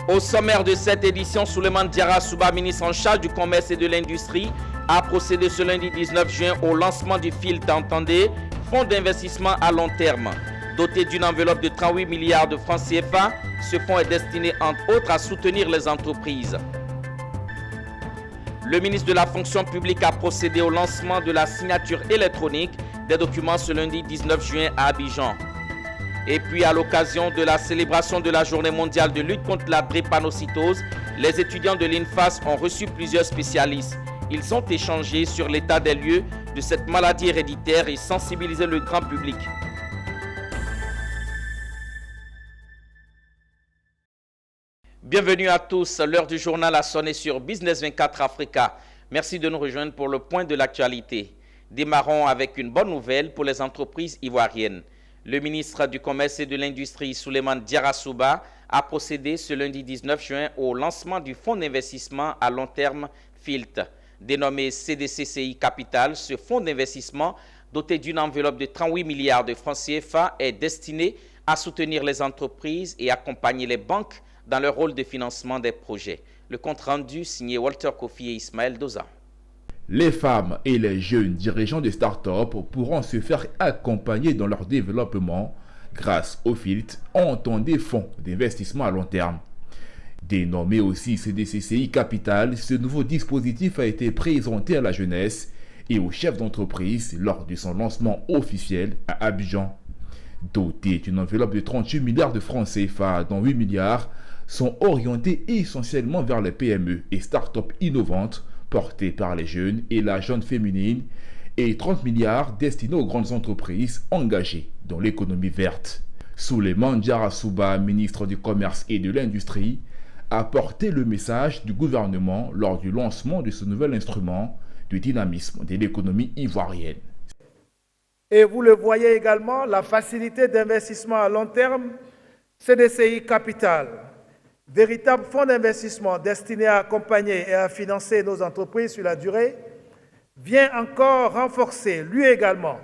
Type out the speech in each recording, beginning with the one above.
Au sommaire de cette édition, Souleymane Diarra Souba, ministre en charge du commerce et de l'industrie, a procédé ce lundi 19 juin au lancement du FILT, entendez, Fonds d'investissement à long terme. Doté d'une enveloppe de 38 milliards de francs CFA, ce fonds est destiné entre autres à soutenir les entreprises. Le ministre de la fonction publique a procédé au lancement de la signature électronique des documents ce lundi 19 juin à Abidjan. Et puis, à l'occasion de la célébration de la Journée mondiale de lutte contre la drépanocytose, les étudiants de l'INFAS ont reçu plusieurs spécialistes. Ils ont échangé sur l'état des lieux de cette maladie héréditaire et sensibilisé le grand public. Bienvenue à tous, l'heure du journal a sonné sur Business 24 Africa. Merci de nous rejoindre pour le point de l'actualité. Démarrons avec une bonne nouvelle pour les entreprises ivoiriennes. Le ministre du Commerce et de l'Industrie, Souleymane Diarra Souba, a procédé ce lundi 19 juin au lancement du Fonds d'investissement à long terme FILT. Dénommé CDCCI Capital, ce fonds d'investissement, doté d'une enveloppe de 38 milliards de francs CFA, est destiné à soutenir les entreprises et accompagner les banques dans leur rôle de financement des projets. Le compte rendu signé Walter Kofi et Ismaël Doza. Les femmes et les jeunes dirigeants de start-up pourront se faire accompagner dans leur développement grâce au FILT, entendez fonds d'investissement à long terme. Dénommé aussi CDCCI Capital, ce nouveau dispositif a été présenté à la jeunesse et aux chefs d'entreprise lors de son lancement officiel à Abidjan. Doté d'une enveloppe de 38 milliards de francs CFA, dont 8 milliards sont orientés essentiellement vers les PME et start-up innovantes portées par les jeunes et la jeune féminine, et 30 milliards destinés aux grandes entreprises engagées dans l'économie verte. Souleymane Diarra Souba, ministre du Commerce et de l'Industrie, a porté le message du gouvernement lors du lancement de ce nouvel instrument de dynamisme de l'économie ivoirienne. Et vous le voyez également, la facilité d'investissement à long terme, CDCI Capital, véritable fonds d'investissement destiné à accompagner et à financer nos entreprises sur la durée, vient encore renforcer, lui également,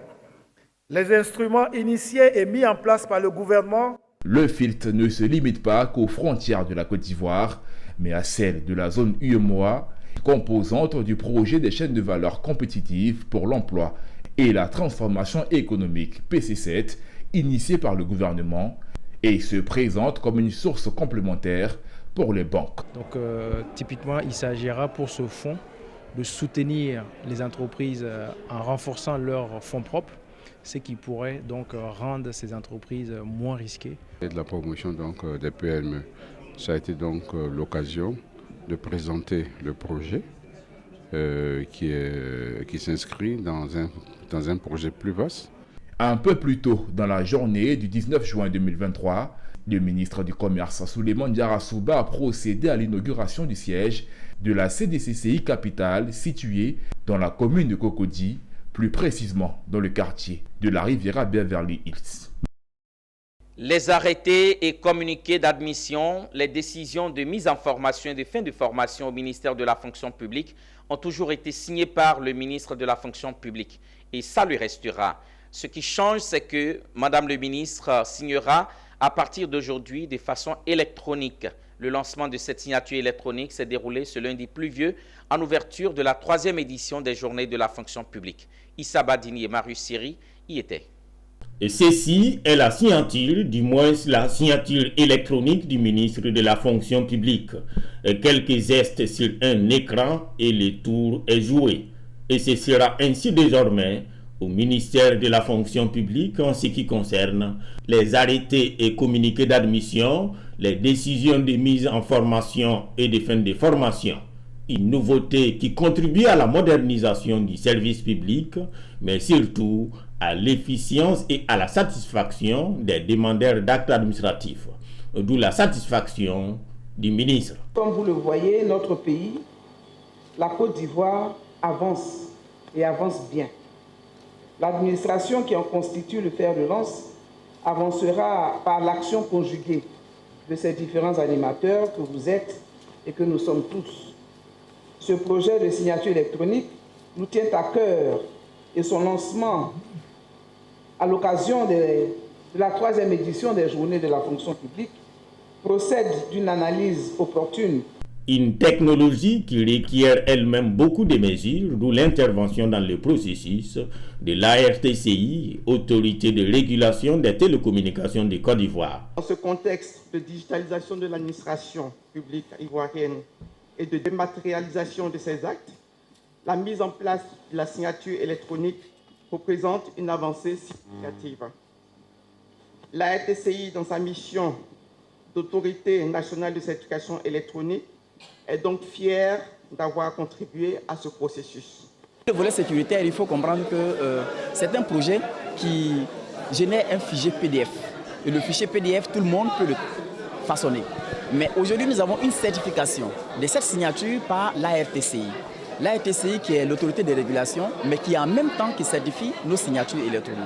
les instruments initiés et mis en place par le gouvernement. Le FILT ne se limite pas qu'aux frontières de la Côte d'Ivoire, mais à celles de la zone UEMOA, composante du projet des chaînes de valeur compétitives pour l'emploi et la transformation économique PC7, initié par le gouvernement, et se présente comme une source complémentaire pour les banques. Donc typiquement, il s'agira pour ce fonds de soutenir les entreprises en renforçant leurs fonds propres, ce qui pourrait donc rendre ces entreprises moins risquées. Et de la promotion donc des PME. Ça a été donc l'occasion de présenter le projet qui s'inscrit dans un projet plus vaste. Un peu plus tôt dans la journée du 19 juin 2023, le ministre du Commerce, Souleymane Diarra Souba, a procédé à l'inauguration du siège de la CDCCI Capital située dans la commune de Cocody, plus précisément dans le quartier de la Riviera Beverly Hills. Les arrêtés et communiqués d'admission, les décisions de mise en formation et de fin de formation au ministère de la fonction publique ont toujours été signés par le ministre de la fonction publique. Et ça lui restera. Ce qui change, c'est que Madame le ministre signera à partir d'aujourd'hui de façon électronique. Le lancement de cette signature électronique s'est déroulé ce lundi pluvieux en ouverture de la 3e édition des Journées de la fonction publique. Issa Badini et Marius Siri y étaient. Et ceci est la signature, du moins la signature électronique du ministre de la fonction publique. Quelques gestes sur un écran et le tour est joué. Et ce sera ainsi désormais au ministère de la fonction publique en ce qui concerne les arrêtés et communiqués d'admission, les décisions de mise en formation et de fin de formation. Une nouveauté qui contribue à la modernisation du service public, mais surtout à l'efficience et à la satisfaction des demandeurs d'actes administratifs, d'où la satisfaction du ministre. Comme vous le voyez, notre pays, la Côte d'Ivoire, avance et avance bien. L'administration qui en constitue le fer de lance avancera par l'action conjuguée de ces différents animateurs que vous êtes et que nous sommes tous. Ce projet de signature électronique nous tient à cœur et son lancement à l'occasion de la 3e édition des Journées de la fonction publique procède d'une analyse opportune. Une technologie qui requiert elle-même beaucoup de mesures, d'où l'intervention dans le processus de l'ARTCI, Autorité de régulation des télécommunications de Côte d'Ivoire. Dans ce contexte de digitalisation de l'administration publique ivoirienne et de dématérialisation de ses actes, la mise en place de la signature électronique représente une avancée significative. L'ARTCI, dans sa mission d'autorité nationale de certification électronique, est donc fier d'avoir contribué à ce processus. Le volet sécuritaire, il faut comprendre que c'est un projet qui génère un fichier PDF. Et le fichier PDF, tout le monde peut le façonner. Mais aujourd'hui, nous avons une certification de cette signature par l'ARTCI. L'ARTCI qui est l'autorité de régulation, mais qui en même temps qui certifie nos signatures électroniques.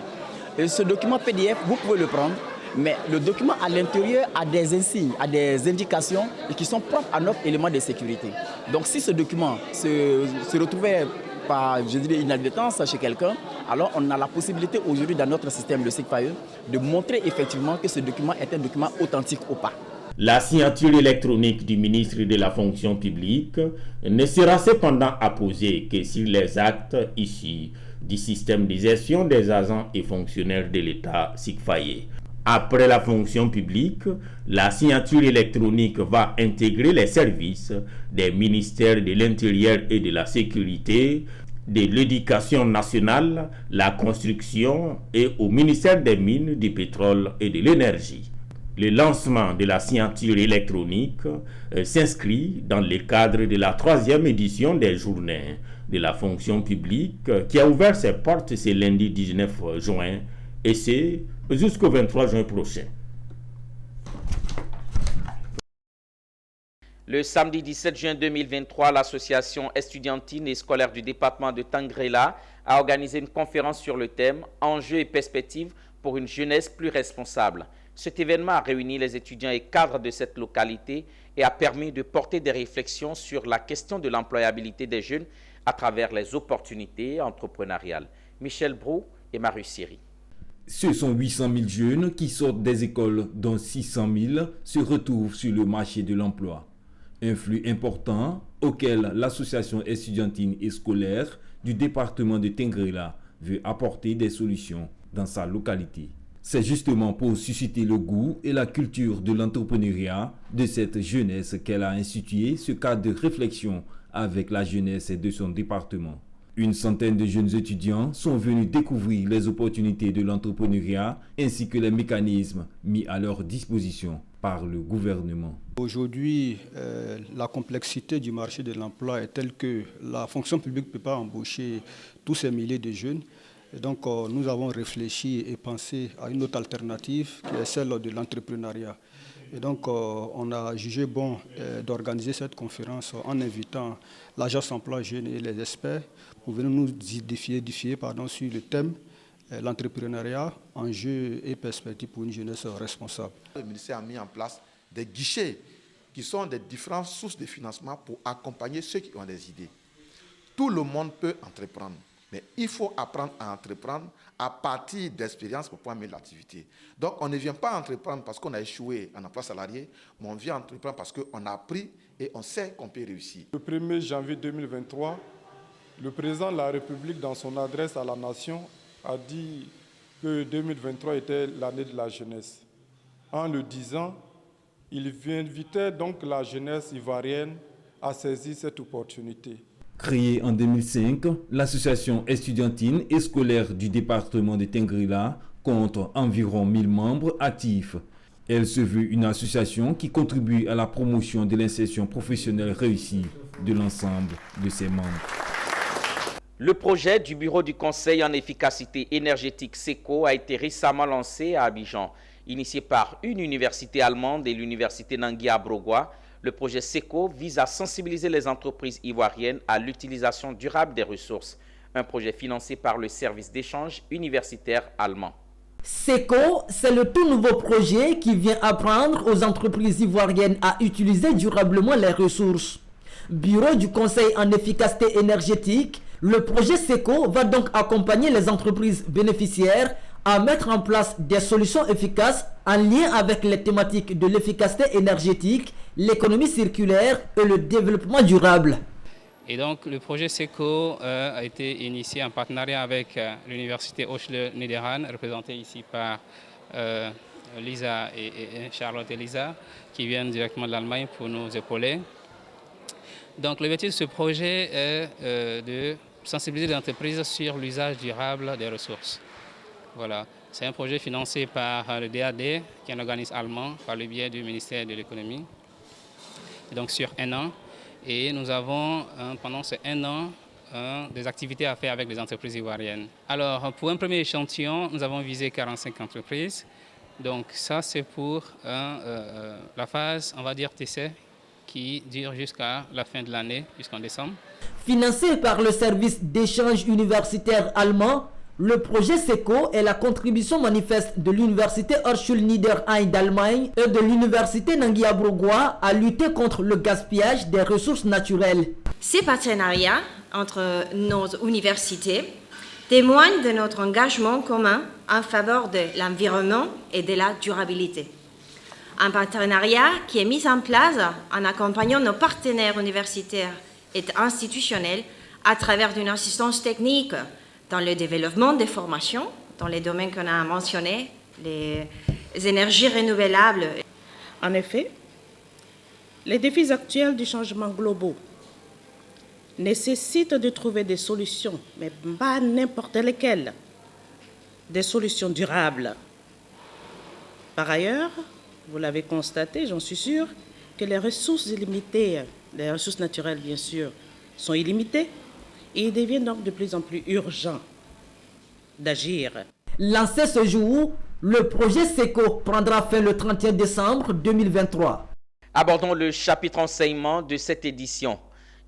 Et ce document PDF, vous pouvez le prendre. Mais le document à l'intérieur a des insignes, a des indications qui sont propres à notre élément de sécurité. Donc si ce document se retrouvait par, je dirais, inadvertance chez quelqu'un, alors on a la possibilité aujourd'hui dans notre système de SIGFAE de montrer effectivement que ce document est un document authentique ou pas. La signature électronique du ministre de la fonction publique ne sera cependant apposée que sur les actes issus du système de gestion des agents et fonctionnaires de l'État SIGFAE. Après la fonction publique, la signature électronique va intégrer les services des ministères de l'Intérieur et de la Sécurité, de l'Éducation nationale, la construction et au ministère des Mines, du Pétrole et de l'Énergie. Le lancement de la signature électronique s'inscrit dans le cadre de la 3e édition des Journées de la fonction publique qui a ouvert ses portes ce lundi 19 juin et c'est jusqu'au 23 juin prochain. Le samedi 17 juin 2023, l'association estudiantine et scolaire du département de Tangrela a organisé une conférence sur le thème « Enjeux et perspectives pour une jeunesse plus responsable ». Cet événement a réuni les étudiants et cadres de cette localité et a permis de porter des réflexions sur la question de l'employabilité des jeunes à travers les opportunités entrepreneuriales. Michel Brou et Marius Siri. Ce sont 800 000 jeunes qui sortent des écoles, dont 600 000 se retrouvent sur le marché de l'emploi. Un flux important auquel l'association estudiantine et scolaire du département de Tangrela veut apporter des solutions dans sa localité. C'est justement pour susciter le goût et la culture de l'entrepreneuriat de cette jeunesse qu'elle a institué ce cadre de réflexion avec la jeunesse de son département. Une centaine de jeunes étudiants sont venus découvrir les opportunités de l'entrepreneuriat ainsi que les mécanismes mis à leur disposition par le gouvernement. Aujourd'hui, la complexité du marché de l'emploi est telle que la fonction publique ne peut pas embaucher tous ces milliers de jeunes. Et donc, nous avons réfléchi et pensé à une autre alternative qui est celle de l'entrepreneuriat. Et donc, on a jugé bon d'organiser cette conférence en invitant l'agence emploi jeunes et les experts pour venir nous édifier sur le thème l'entrepreneuriat, enjeux et perspectives pour une jeunesse responsable. Le ministère a mis en place des guichets qui sont des différentes sources de financement pour accompagner ceux qui ont des idées. Tout le monde peut entreprendre, mais il faut apprendre à entreprendre à partir d'expériences pour pouvoir mettre l'activité. Donc on ne vient pas entreprendre parce qu'on a échoué en emploi salarié, mais on vient entreprendre parce qu'on a appris et on sait qu'on peut réussir. Le 1er janvier 2023, le président de la République, dans son adresse à la nation, a dit que 2023 était l'année de la jeunesse. En le disant, il invitait donc la jeunesse ivoirienne à saisir cette opportunité. Créée en 2005, l'association estudiantine et scolaire du département de Tangrela compte environ 1000 membres actifs. Elle se veut une association qui contribue à la promotion de l'insertion professionnelle réussie de l'ensemble de ses membres. Le projet du Bureau du Conseil en efficacité énergétique SECO a été récemment lancé à Abidjan. Initié par une université allemande et l'université Nangui à Brogua, le projet SECO vise à sensibiliser les entreprises ivoiriennes à l'utilisation durable des ressources. Un projet financé par le service d'échange universitaire allemand. SECO, c'est le tout nouveau projet qui vient apprendre aux entreprises ivoiriennes à utiliser durablement les ressources. Bureau du Conseil en efficacité énergétique, le projet SECO va donc accompagner les entreprises bénéficiaires à mettre en place des solutions efficaces en lien avec les thématiques de l'efficacité énergétique, l'économie circulaire et le développement durable. Et donc le projet SECO a été initié en partenariat avec l'université Hochschule-Niederrhein, représentée ici par Lisa et Charlotte et Lisa, qui viennent directement de l'Allemagne pour nous épauler. Donc l'objectif de ce projet est de sensibiliser les entreprises sur l'usage durable des ressources. Voilà. C'est un projet financé par le DAD, qui est un organisme allemand, par le biais du ministère de l'économie. Donc sur 1 an. Et nous avons, pendant ces 1 an, des activités à faire avec les entreprises ivoiriennes. Alors, pour un premier échantillon, nous avons visé 45 entreprises. Donc ça, c'est pour la phase, on va dire, TC, qui dure jusqu'à la fin de l'année, jusqu'en décembre. Financé par le service d'échange universitaire allemand, le projet SECO est la contribution manifeste de l'université Hochschule-Niederrhein d'Allemagne et de l'université Nangia-Bourgois à lutter contre le gaspillage des ressources naturelles. Ces partenariats entre nos universités témoignent de notre engagement commun en faveur de l'environnement et de la durabilité. Un partenariat qui est mis en place en accompagnant nos partenaires universitaires et institutionnels à travers une assistance technique dans le développement des formations, dans les domaines qu'on a mentionnés, les énergies renouvelables. En effet, les défis actuels du changement global nécessitent de trouver des solutions, mais pas n'importe lesquelles, des solutions durables. Par ailleurs, vous l'avez constaté, j'en suis sûre, que les ressources illimitées, les ressources naturelles bien sûr, sont illimitées. Et il devient donc de plus en plus urgent d'agir. Lancé ce jour, le projet SECO prendra fin le 31 décembre 2023. Abordons le chapitre enseignement de cette édition.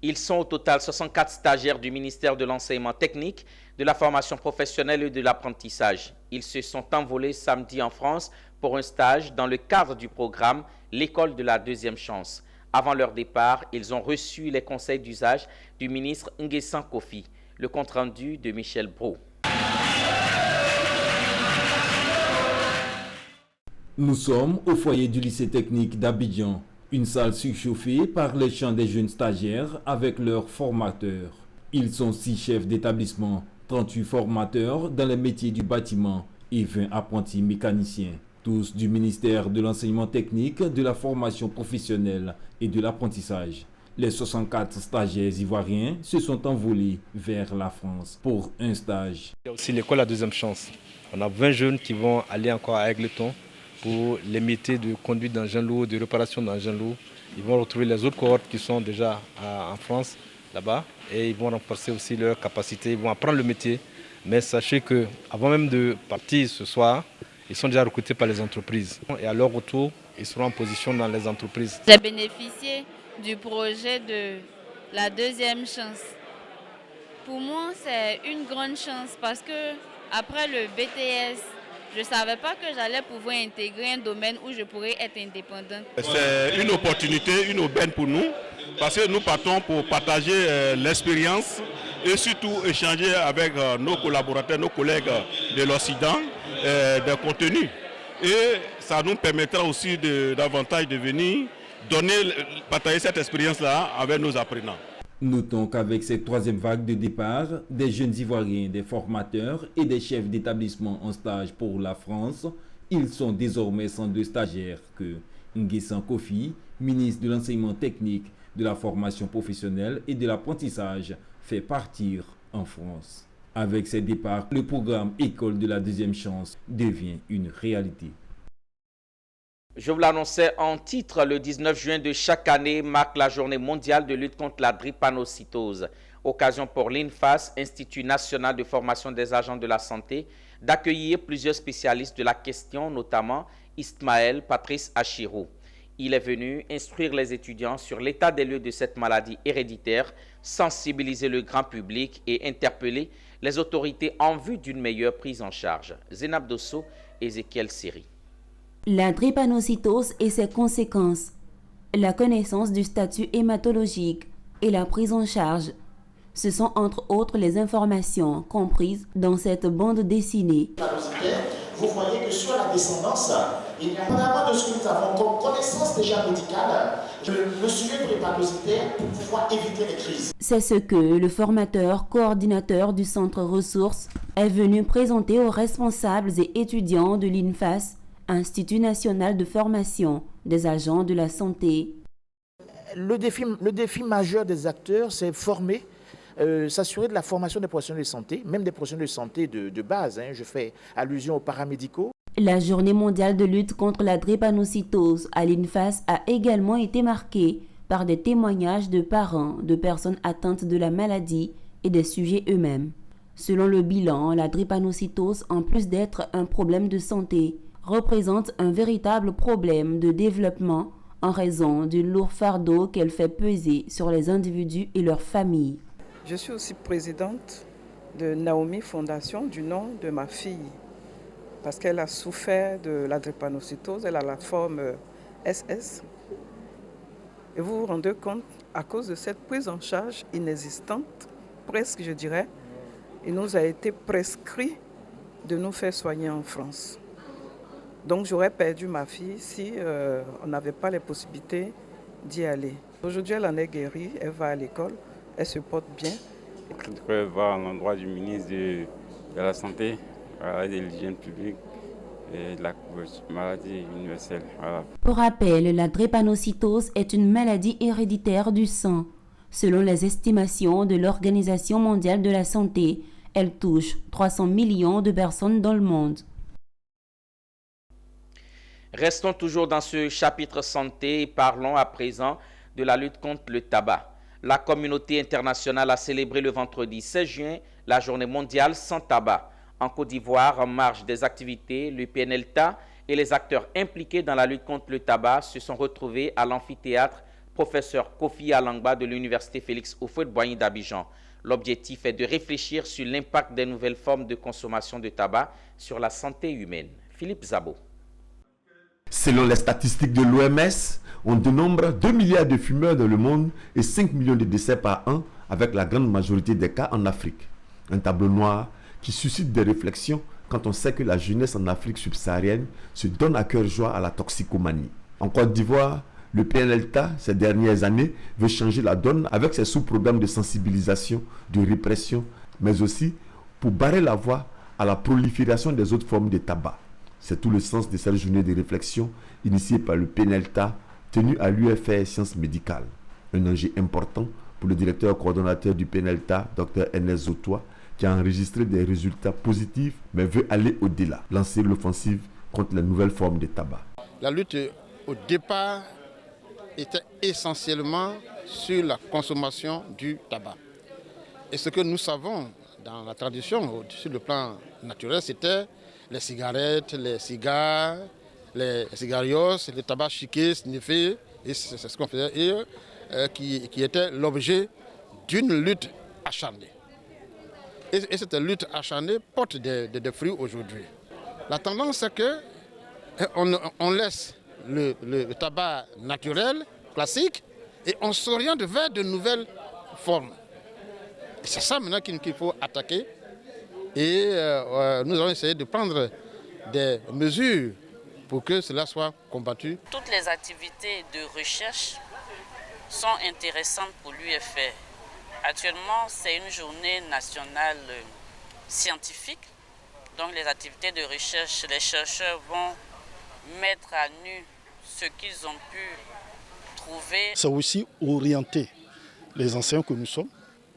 Ils sont au total 64 stagiaires du ministère de l'enseignement technique, de la formation professionnelle et de l'apprentissage. Ils se sont envolés samedi en France pour un stage dans le cadre du programme L'école de la deuxième chance. Avant leur départ, ils ont reçu les conseils d'usage du ministre Nguessan Kofi. Le compte-rendu de Michel Brault. Nous sommes au foyer du lycée technique d'Abidjan, une salle surchauffée par les chants des jeunes stagiaires avec leurs formateurs. Ils sont 6 chefs d'établissement, 38 formateurs dans les métiers du bâtiment et 20 apprentis mécaniciens. Tous du ministère de l'enseignement technique, de la formation professionnelle et de l'apprentissage. Les 64 stagiaires ivoiriens se sont envolés vers la France pour un stage. Il y a aussi l'école à deuxième chance. On a 20 jeunes qui vont aller encore à Aigleton pour les métiers de conduite d'engin lourd, de réparation d'engin lourd. Ils vont retrouver les autres cohortes qui sont déjà en France, là-bas, et ils vont renforcer aussi leurs capacités, ils vont apprendre le métier. Mais sachez qu'avant même de partir ce soir, ils sont déjà recrutés par les entreprises. Et à leur retour, ils seront en position dans les entreprises. J'ai bénéficié du projet de la deuxième chance. Pour moi, c'est une grande chance parce que après le BTS, je ne savais pas que j'allais pouvoir intégrer un domaine où je pourrais être indépendante. C'est une opportunité, une aubaine pour nous parce que nous partons pour partager l'expérience et surtout échanger avec nos collaborateurs, nos collègues de l'Occident, des contenus. Et ça nous permettra aussi davantage de venir partager cette expérience-là avec nos apprenants. Notons qu'avec cette troisième vague de départ, des jeunes Ivoiriens, des formateurs et des chefs d'établissement en stage pour la France, ils sont désormais 102 stagiaires que Nguessan Kofi, ministre de l'enseignement technique, de la formation professionnelle et de l'apprentissage, fait partir en France. Avec ces départs, le programme École de la deuxième chance devient une réalité. Je vous l'annonçais en titre, le 19 juin de chaque année marque la journée mondiale de lutte contre la drépanocytose. Occasion pour l'INFAS, Institut national de formation des agents de la santé, d'accueillir plusieurs spécialistes de la question, notamment Ismaël Patrice Achirou. Il est venu instruire les étudiants sur l'état des lieux de cette maladie héréditaire, sensibiliser le grand public et interpeller les autorités en vue d'une meilleure prise en charge. Zénab Dosso, Ézéchiel Siri. La drépanocytose et ses conséquences, la connaissance du statut hématologique et la prise en charge. Ce sont entre autres les informations comprises dans cette bande dessinée. Vous voyez que sur la descendance, il y a énormément de ce que nous avons comme connaissance déjà médicale, le sujet drépanocytaire pour pouvoir éviter les crises. C'est ce que le formateur coordinateur du centre ressources est venu présenter aux responsables et étudiants de l'INFAS, Institut national de formation des agents de la santé. Le défi majeur des acteurs, c'est former, s'assurer de la formation des professionnels de santé, même des professionnels de santé de base. Je fais allusion aux paramédicaux. La journée mondiale de lutte contre la drépanocytose à l'INFAS a également été marquée par des témoignages de parents de personnes atteintes de la maladie et des sujets eux-mêmes. Selon le bilan, la drépanocytose, en plus d'être un problème de santé, représente un véritable problème de développement en raison du lourd fardeau qu'elle fait peser sur les individus et leurs familles. Je suis aussi présidente de Naomi Fondation du nom de ma fille parce qu'elle a souffert de la drépanocytose, elle a la forme SS. Et vous vous rendez compte, à cause de cette prise en charge inexistante, presque je dirais, il nous a été prescrit de nous faire soigner en France. Donc j'aurais perdu ma fille si on n'avait pas les possibilités d'y aller. Aujourd'hui, elle en est guérie, elle va à l'école, elle se porte bien. Elle va à l'endroit du ministre de la Santé, de l'hygiène publique et de la maladie universelle. Voilà. Pour rappel, la drépanocytose est une maladie héréditaire du sang. Selon les estimations de l'Organisation mondiale de la santé, elle touche 300 millions de personnes dans le monde. Restons toujours dans ce chapitre santé et parlons à présent de la lutte contre le tabac. La communauté internationale a célébré le vendredi 16 juin la journée mondiale sans tabac. En Côte d'Ivoire, en marge des activités, le PNLTA et les acteurs impliqués dans la lutte contre le tabac se sont retrouvés à l'amphithéâtre Professeur Kofi Alangba de l'Université Félix Houphouët-Boigny d'Abidjan. L'objectif est de réfléchir sur l'impact des nouvelles formes de consommation de tabac sur la santé humaine. Philippe Zabo. Selon les statistiques de l'OMS, on dénombre 2 milliards de fumeurs dans le monde et 5 millions de décès par an, avec la grande majorité des cas en Afrique. Un tableau noir qui suscite des réflexions quand on sait que la jeunesse en Afrique subsaharienne se donne à cœur joie à la toxicomanie. En Côte d'Ivoire, le PNLTA, ces dernières années, veut changer la donne avec ses sous-programmes de sensibilisation, de répression, mais aussi pour barrer la voie à la prolifération des autres formes de tabac. C'est tout le sens de cette journée de réflexion initiée par le PNLTA, tenue à l'UFR Sciences Médicales. Un enjeu important pour le directeur coordonnateur du PNLTA, Dr Ernest Zotoa, qui a enregistré des résultats positifs, mais veut aller au-delà, lancer l'offensive contre les nouvelles formes de tabac. La lutte, au départ, était essentiellement sur la consommation du tabac. Et ce que nous savons dans la tradition, sur le plan naturel, c'était les cigarettes, les cigares, les cigarios, le tabac chiqué, sniffé, et c'est ce qu'on faisait, et qui était l'objet d'une lutte acharnée. Et cette lutte acharnée porte des fruits aujourd'hui. La tendance, c'est qu'on laisse le tabac naturel, classique, et on s'oriente vers de nouvelles formes. Et c'est ça maintenant qu'il faut attaquer. Et nous allons essayer de prendre des mesures pour que cela soit combattu. Toutes les activités de recherche sont intéressantes pour l'UFR. Actuellement, c'est une journée nationale scientifique. Donc les activités de recherche, les chercheurs vont mettre à nu ce qu'ils ont pu trouver. C'est aussi orienter les enseignants que nous sommes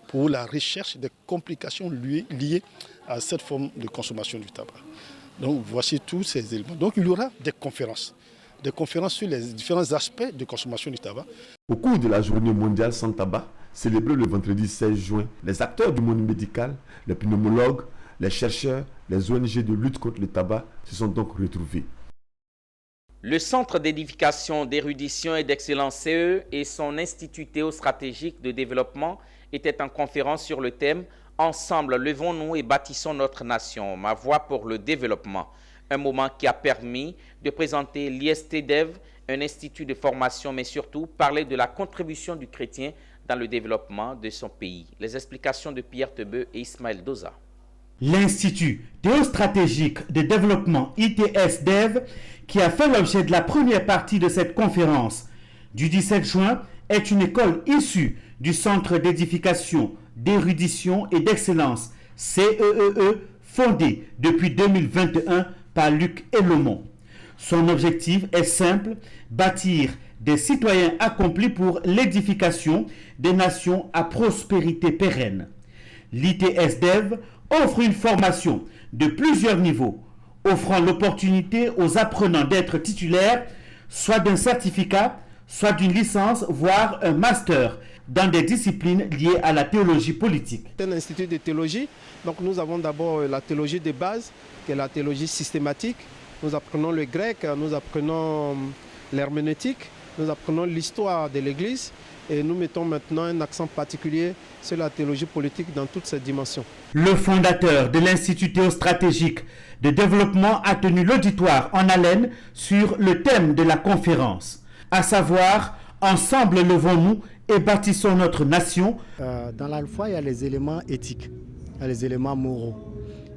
pour la recherche des complications liées à cette forme de consommation du tabac. Donc voici tous ces éléments. Donc il y aura des conférences sur les différents aspects de consommation du tabac. Au cours de la journée mondiale sans tabac, célébrée le vendredi 16 juin, les acteurs du monde médical, les pneumologues, les chercheurs, les ONG de lutte contre le tabac se sont donc retrouvés. Le Centre d'édification, d'érudition et d'excellence CE et son Institut théostratégique de développement étaient en conférence sur le thème « Ensemble, levons-nous et bâtissons notre nation, ma voix pour le développement ». Un moment qui a permis de présenter l'IST-DEV, un institut de formation, mais surtout parler de la contribution du chrétien dans le développement de son pays. Les explications de Pierre Tebeu et Ismaël Doza. L'Institut théostratégique de développement ITS-DEV, qui a fait l'objet de la première partie de cette conférence du 17 juin, est une école issue du Centre d'édification, d'érudition et d'excellence CEEE, fondé depuis 2021 par Luc Elomont. Son objectif est simple, bâtir des citoyens accomplis pour l'édification des nations à prospérité pérenne. L'ITS-DEV offre une formation de plusieurs niveaux, offrant l'opportunité aux apprenants d'être titulaires soit d'un certificat, soit d'une licence, voire un master dans des disciplines liées à la théologie politique. C'est un institut de théologie, donc nous avons d'abord la théologie de base, qui est la théologie systématique. Nous apprenons le grec, nous apprenons l'herméneutique, nous apprenons l'histoire de l'Église et nous mettons maintenant un accent particulier sur la théologie politique dans toutes ses dimensions. Le fondateur de l'Institut théostratégique de développement a tenu l'auditoire en haleine sur le thème de la conférence, à savoir « Ensemble levons-nous et bâtissons notre nation ». Dans la foi, il y a les éléments éthiques, il y a les éléments moraux.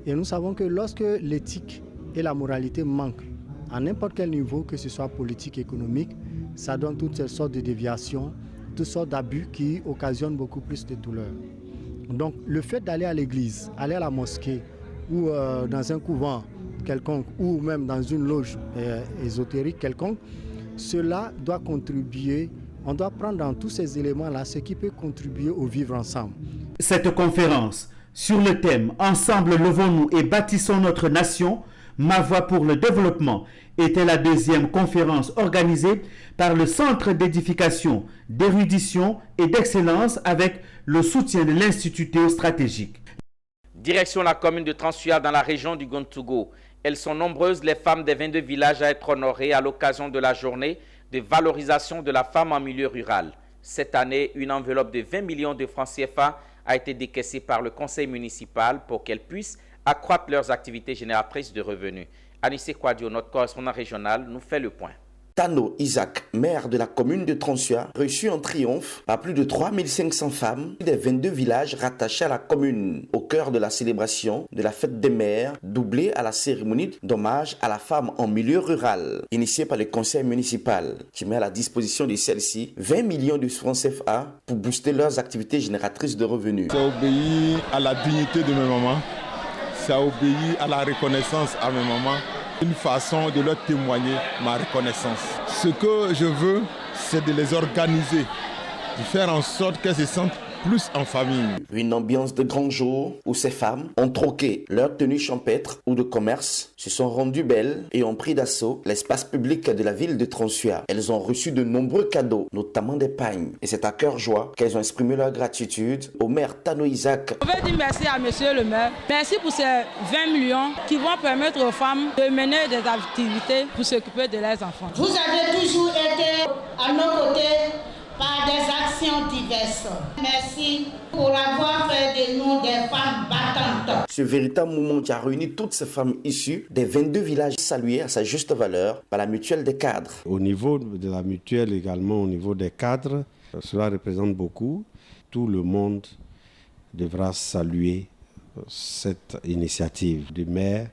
Et nous savons que lorsque l'éthique et la moralité manquent, à n'importe quel niveau, que ce soit politique, économique, ça donne toutes ces sortes de déviations, toutes sortes d'abus qui occasionnent beaucoup plus de douleur. Donc le fait d'aller à l'église, aller à la mosquée ou dans un couvent quelconque ou même dans une loge ésotérique quelconque, cela doit contribuer, on doit prendre dans tous ces éléments-là ce qui peut contribuer au vivre ensemble. Cette conférence sur le thème « Ensemble levons-nous et bâtissons notre nation », Ma voix pour le développement était la deuxième conférence organisée par le Centre d'édification, d'érudition et d'excellence avec le soutien de l'Institut théostratégique. Direction la commune de Transuya dans la région du Gontougo. Elles sont nombreuses les femmes des 22 villages à être honorées à l'occasion de la journée de valorisation de la femme en milieu rural. Cette année, une enveloppe de 20 millions de francs CFA a été décaissée par le conseil municipal pour qu'elles puissent accroître leurs activités génératrices de revenus. Anissé Kouadio, notre correspondant régional, nous fait le point. Tano Isaac, maire de la commune de Transuya, reçu en triomphe par plus de 3500 femmes des 22 villages rattachés à la commune, au cœur de la célébration de la fête des mères, doublée à la cérémonie d'hommage à la femme en milieu rural, initiée par le conseil municipal, qui met à la disposition de celles-ci 20 millions de francs CFA pour booster leurs activités génératrices de revenus. Ça obéit à la dignité de mes mamans, ça obéit à la reconnaissance à mes mamans. Une façon de leur témoigner ma reconnaissance. Ce que je veux, c'est de les organiser, de faire en sorte qu'elles se sentent plus en famille. Une ambiance de grand jour où ces femmes ont troqué leur tenue champêtre ou de commerce, se sont rendues belles et ont pris d'assaut l'espace public de la ville de Transuya. Elles ont reçu de nombreux cadeaux, notamment des pagnes. Et c'est à cœur joie qu'elles ont exprimé leur gratitude au maire Tano Isaac. Je veux dire merci à monsieur le maire. Merci pour ces 20 millions qui vont permettre aux femmes de mener des activités pour s'occuper de leurs enfants. Vous avez toujours été à nos côtés par des actions diverses. Merci pour avoir fait de nous des femmes battantes. Ce véritable moment qui a réuni toutes ces femmes issues des 22 villages salués à sa juste valeur par la mutuelle des cadres. Au niveau de la mutuelle également, au niveau des cadres, cela représente beaucoup. Tout le monde devra saluer cette initiative du maire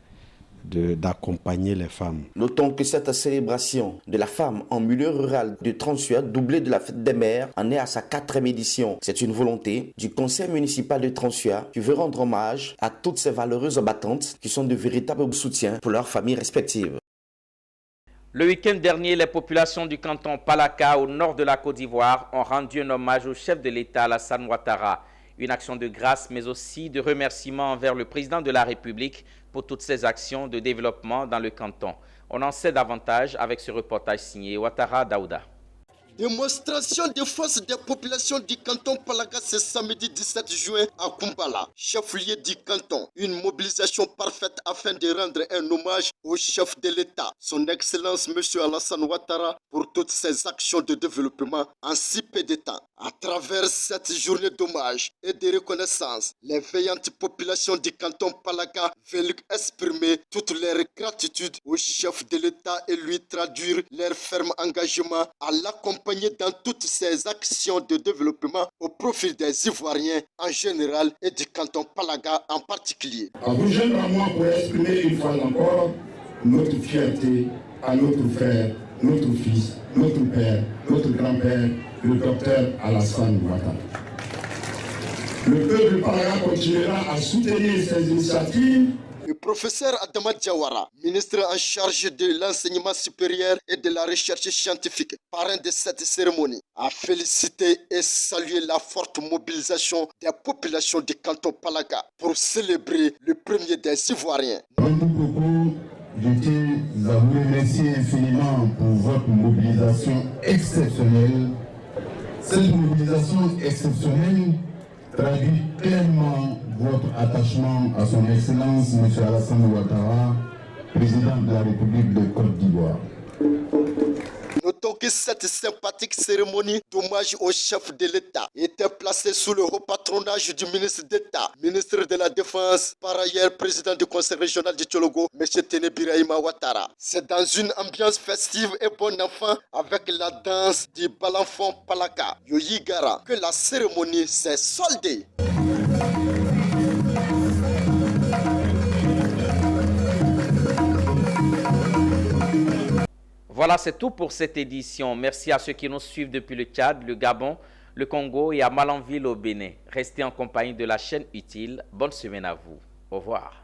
d'accompagner les femmes. Notons que cette célébration de la femme en milieu rural de Transuya, doublée de la fête des mères, en est à sa 4e édition. C'est une volonté du conseil municipal de Transuya qui veut rendre hommage à toutes ces valeureuses battantes qui sont de véritables soutiens pour leurs familles respectives. Le week-end dernier, les populations du canton Palaka, au nord de la Côte d'Ivoire, ont rendu un hommage au chef de l'État, Alassane Ouattara. Une action de grâce, mais aussi de remerciement envers le président de la République pour toutes ses actions de développement dans le canton. On en sait davantage avec ce reportage signé Ouattara Daouda. Démonstration de force des populations du canton Palaka ce samedi 17 juin à Kumbala, chef-lieu du canton. Une mobilisation parfaite afin de rendre un hommage au chef de l'État, son Excellence M. Alassane Ouattara, pour toutes ses actions de développement en si peu de temps. À travers cette journée d'hommage et de reconnaissance, les veillantes populations du canton Palaka veulent exprimer toute leur gratitude au chef de l'État et lui traduire leur ferme engagement à l'accompagnement l'accompagner dans toutes ses actions de développement au profit des Ivoiriens en général et du canton Palaga en particulier. À vous jeunes à moi pour exprimer une fois encore notre fierté à notre frère, notre fils, notre père, notre grand-père, le docteur Alassane Ouattara. Le peuple Palaga continuera à soutenir ces initiatives. Le professeur Adama Diawara, ministre en charge de l'enseignement supérieur et de la recherche scientifique, parrain de cette cérémonie, a félicité et salué la forte mobilisation des populations du canton Palaga pour célébrer le premier des Ivoiriens. Dans mon propos, je tiens à vous remercier infiniment pour votre mobilisation exceptionnelle. Cette mobilisation exceptionnelle traduit clairement votre attachement à son Excellence M. Alassane Ouattara, président de la République de Côte d'Ivoire. Notons que cette sympathique cérémonie d'hommage au chef de l'État était placée sous le haut patronage du ministre d'État, ministre de la Défense, par ailleurs président du conseil régional du Tchologo, M. Téné Birahima Ouattara. C'est dans une ambiance festive et bon enfant avec la danse du Balanfon Palaka, Yoyigara, que la cérémonie s'est soldée. Voilà, c'est tout pour cette édition. Merci à ceux qui nous suivent depuis le Tchad, le Gabon, le Congo et à Malanville au Bénin. Restez en compagnie de la chaîne Utile. Bonne semaine à vous. Au revoir.